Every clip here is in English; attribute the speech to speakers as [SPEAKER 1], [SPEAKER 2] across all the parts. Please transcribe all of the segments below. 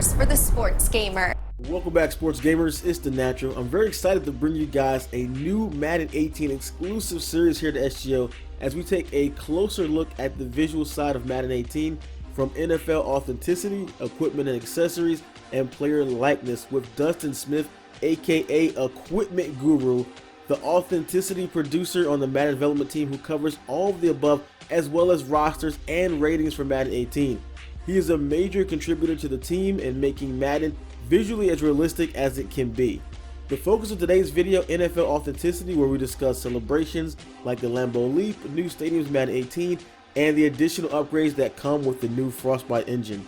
[SPEAKER 1] source for the sports gamer.
[SPEAKER 2] Welcome back, sports gamers. It's The Natural. I'm very excited to bring you guys a new Madden 18 exclusive series here at SGO as we take a closer look at the visual side of Madden 18 from NFL authenticity, equipment and accessories, and player likeness with Dustin Smith, aka Equipment Guru, the authenticity producer on the Madden development team who covers all of the above as well as rosters and ratings for Madden 18. He is a major contributor to the team in making Madden visually as realistic as it can be. The focus of today's video, NFL authenticity, where we discuss celebrations like the Lambeau Leap, new stadiums Madden 18, and the additional upgrades that come with the new Frostbite engine.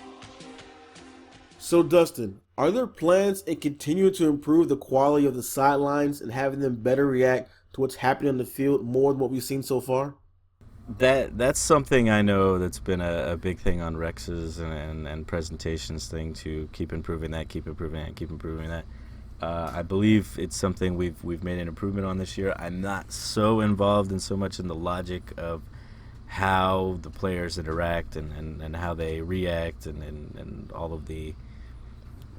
[SPEAKER 2] So Dustin, are there plans in continuing to improve the quality of the sidelines and having them better react to what's happening on the field more than what we've seen so far?
[SPEAKER 3] That's something I know that's been a big thing on Rex's and presentations thing, to keep improving that, keep improving that. I believe it's something we've made an improvement on this year. I'm not so involved in so much in the logic of how the players interact and how they react and all of the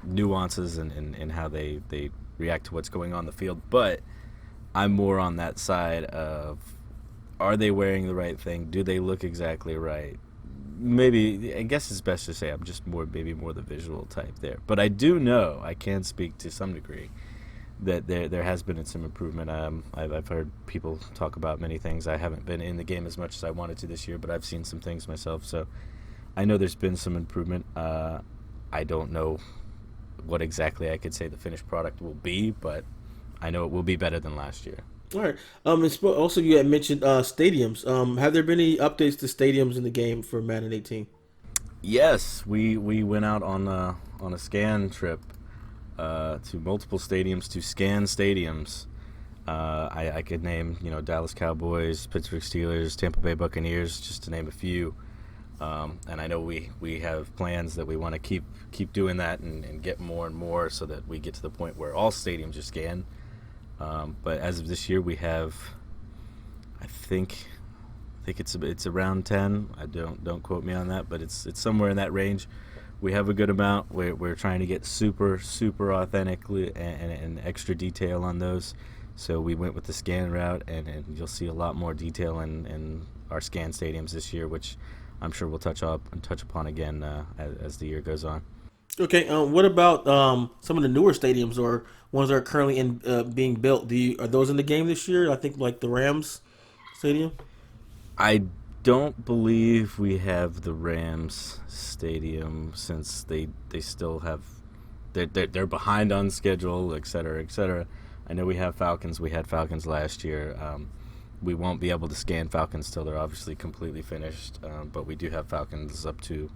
[SPEAKER 3] nuances and how they react to what's going on the field. But I'm more on that side of, are they wearing the right thing? Do they look exactly right? Maybe, I guess it's best to say I'm just maybe more the visual type there. But I do know, I can speak to some degree, that there has been some improvement. I've heard people talk about many things. I haven't been in the game as much as I wanted to this year, but I've seen some things myself. So I know there's been some improvement. I don't know what exactly I could say the finished product will be, but I know it will be better than last year.
[SPEAKER 2] All right. Also, you had mentioned stadiums. Have there been any updates to stadiums in the game for Madden 18?
[SPEAKER 3] Yes, we went out on a scan trip to multiple stadiums to scan stadiums. I could name Dallas Cowboys, Pittsburgh Steelers, Tampa Bay Buccaneers, just to name a few. And I know we have plans that we want to keep doing that and get more and more so that we get to the point where all stadiums are scanned. But as of this year, we have, I think it's around 10. I don't quote me on that, but it's somewhere in that range. We have a good amount. We're trying to get super authentically and extra detail on those. So we went with the scan route, and you'll see a lot more detail in our scan stadiums this year, which I'm sure we'll touch upon again as the year goes on.
[SPEAKER 2] Okay. What about some of the newer stadiums or ones that are currently being built? Are those in the game this year? I think like the Rams stadium.
[SPEAKER 3] I don't believe we have the Rams stadium, since they still have they're behind on schedule, et cetera. I know we have Falcons. We had Falcons last year. We won't be able to scan Falcons till they're obviously completely finished, but we do have Falcons up to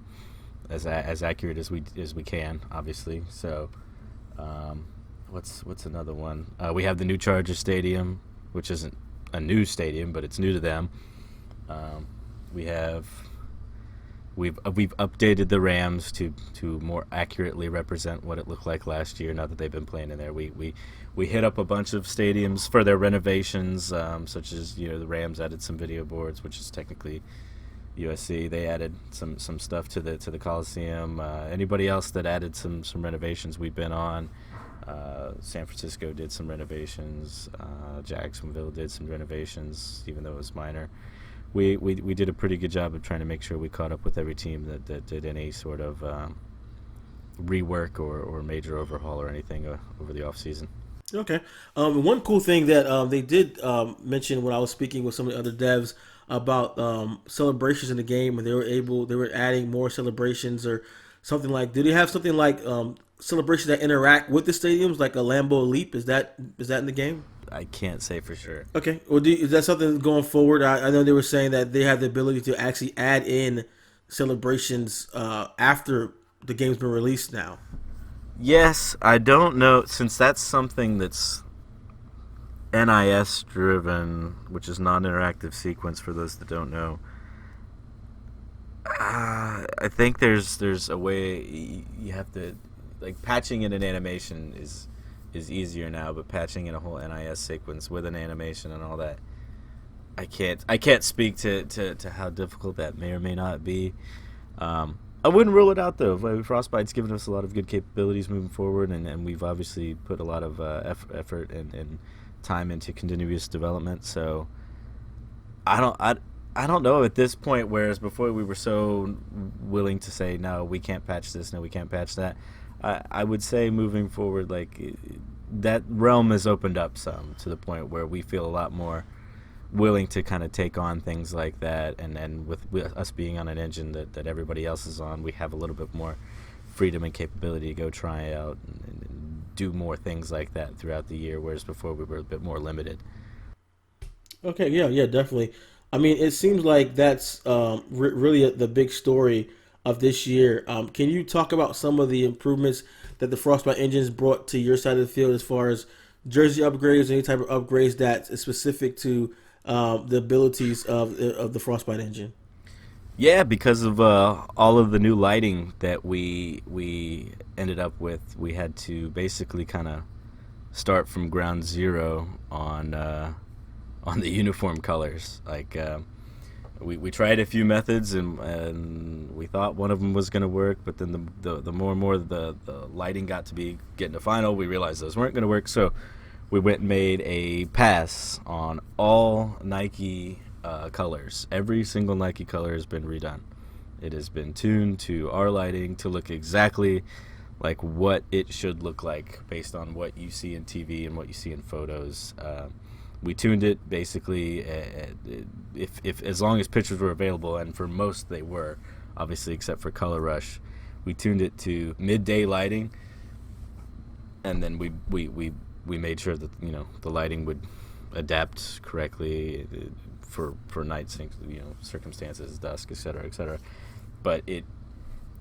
[SPEAKER 3] as accurate as we can, obviously. So what's another one? We have the new Charger Stadium, which isn't a new stadium, but it's new to them. We've updated the Rams to more accurately represent what it looked like last year, now that they've been playing in there. We hit up a bunch of stadiums for their renovations, such as the Rams added some video boards, which is technically USC. They added some stuff to the Coliseum. Anybody else that added some renovations, we've been on. San Francisco did some renovations. Jacksonville did some renovations, even though it was minor. We did a pretty good job of trying to make sure we caught up with every team that did any sort of rework or major overhaul or anything over the off season.
[SPEAKER 2] Okay. One cool thing that they did mention when I was speaking with some of the other devs about celebrations in the game, and they were adding more celebrations or something like. Do they have something like celebrations that interact with the stadiums, like a Lambeau Leap? Is that in the game?
[SPEAKER 3] I can't say for sure.
[SPEAKER 2] Okay. Well, is that something going forward? I know they were saying that they have the ability to actually add in celebrations after the game's been released now.
[SPEAKER 3] Yes, I don't know, since that's something that's NIS driven, which is non-interactive sequence for those that don't know. I think there's a way you have to, like, patching in an animation is easier now, but patching in a whole NIS sequence with an animation and all that, I can't speak to how difficult that may or may not be. I wouldn't rule it out though. Frostbite's given us a lot of good capabilities moving forward, and we've obviously put a lot of effort and time into continuous development. So I don't know at this point. Whereas before we were so willing to say no, we can't patch this, no, we can't patch that. I would say moving forward, like that realm has opened up some to the point where we feel a lot more willing to kind of take on things like that, and then with us being on an engine that everybody else is on, we have a little bit more freedom and capability to go try out and do more things like that throughout the year, whereas before we were a bit more limited.
[SPEAKER 2] Okay, yeah, yeah, definitely. I mean, it seems like that's really the big story of this year. Can you talk about some of the improvements that the Frostbite engines brought to your side of the field as far as jersey upgrades, any type of upgrades that is specific to the abilities of the Frostbite engine?
[SPEAKER 3] Yeah, because of all of the new lighting that we ended up with, we had to basically kind of start from ground zero on the uniform colors. Like we tried a few methods, and we thought one of them was going to work, but then the more and more the lighting got to be getting to final, we realized those weren't going to work. So we went and made a pass on all Nike colors. Every single Nike color has been redone. It has been tuned to our lighting to look exactly like what it should look like based on what you see in TV and what you see in photos. We tuned it basically if as long as pictures were available, and for most they were, obviously except for Color Rush. We tuned it to midday lighting, and then we made sure that the lighting would adapt correctly for night circumstances, dusk, etc., etc. But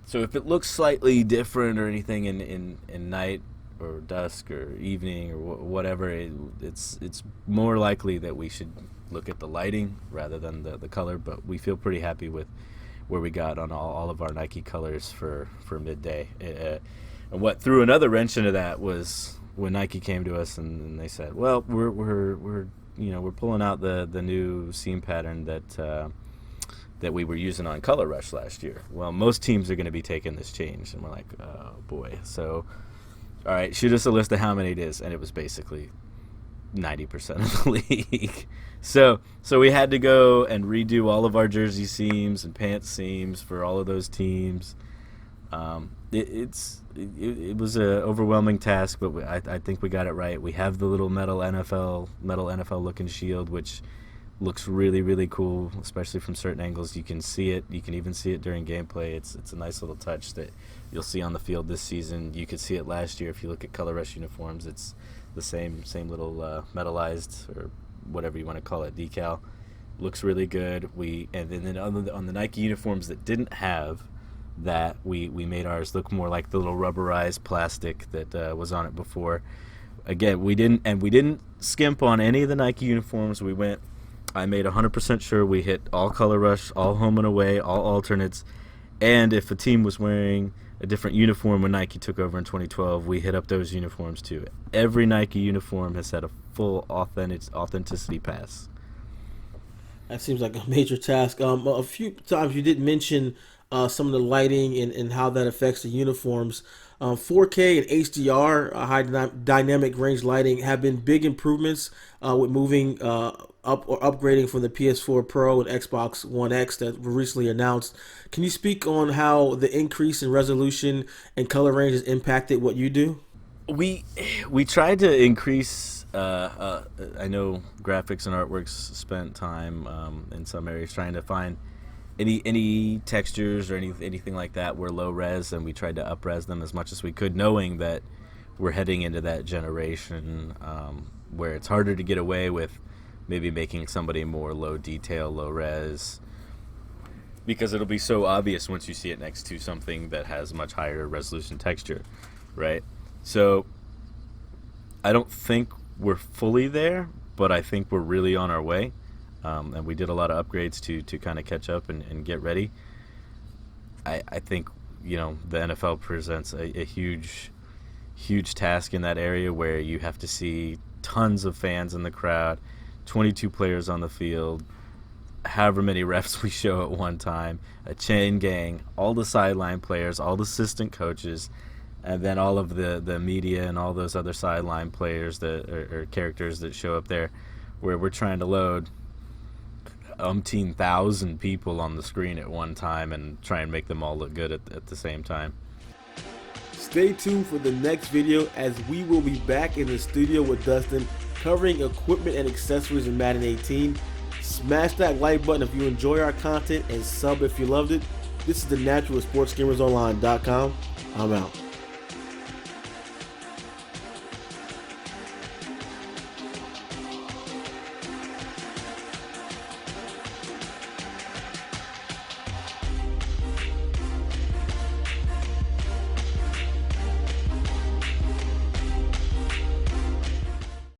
[SPEAKER 3] so if it looks slightly different or anything in night or dusk or evening or whatever, it's more likely that we should look at the lighting rather than the color. But we feel pretty happy with where we got on all of our Nike colors for midday. And what threw another wrench into that was when Nike came to us and they said, well, we're pulling out the new seam pattern that we were using on Color Rush last year. Well, most teams are going to be taking this change, and we're like, oh boy. So all right, shoot us a list of how many it is, and it was basically 90% of the league. So we had to go and redo all of our jersey seams and pants seams for all of those teams. It was an overwhelming task, but I think we got it right. We have the little metal NFL looking shield, which looks really, really cool, especially from certain angles. You can see it. You can even see it during gameplay. It's a nice little touch that you'll see on the field this season. You could see it last year if you look at Color Rush uniforms. It's the same little metallized, or whatever you want to call it, decal. Looks really good. And then on the Nike uniforms that didn't have that, we made ours look more like the little rubberized plastic that was on it before. Again, we didn't skimp on any of the Nike uniforms. I made 100% sure we hit all Color Rush, all home and away, all alternates, and if a team was wearing a different uniform when Nike took over in 2012, we hit up those uniforms too. Every Nike uniform has had a full authenticity pass.
[SPEAKER 2] That seems like a major task. A few times you did mention some of the lighting and how that affects the uniforms. 4K and HDR, dynamic range lighting, have been big improvements with moving up or upgrading from the PS4 Pro and Xbox One X that were recently announced. Can you speak on how the increase in resolution and color range has impacted what you do?
[SPEAKER 3] We tried to increase. I know graphics and artworks spent time in some areas trying to find any textures or anything like that were low res, and we tried to up res them as much as we could, knowing that we're heading into that generation where it's harder to get away with maybe making somebody more low detail, low res, because it'll be so obvious once you see it next to something that has much higher resolution texture, right? So I don't think we're fully there, but I think we're really on our way. And we did a lot of upgrades to kind of catch up and get ready. I think the NFL presents a huge task in that area where you have to see tons of fans in the crowd, 22 players on the field, however many refs we show at one time, a chain gang, all the sideline players, all the assistant coaches, and then all of the media and all those other sideline players that or characters that show up there, where we're trying to load umpteen thousand people on the screen at one time and try and make them all look good at the same time.
[SPEAKER 2] Stay tuned for the next video, as we will be back in the studio with Dustin covering equipment and accessories in Madden 18. Smash that like button if you enjoy our content, and sub if you loved it. This is The Natural with SportsGamersOnline.com. I'm out.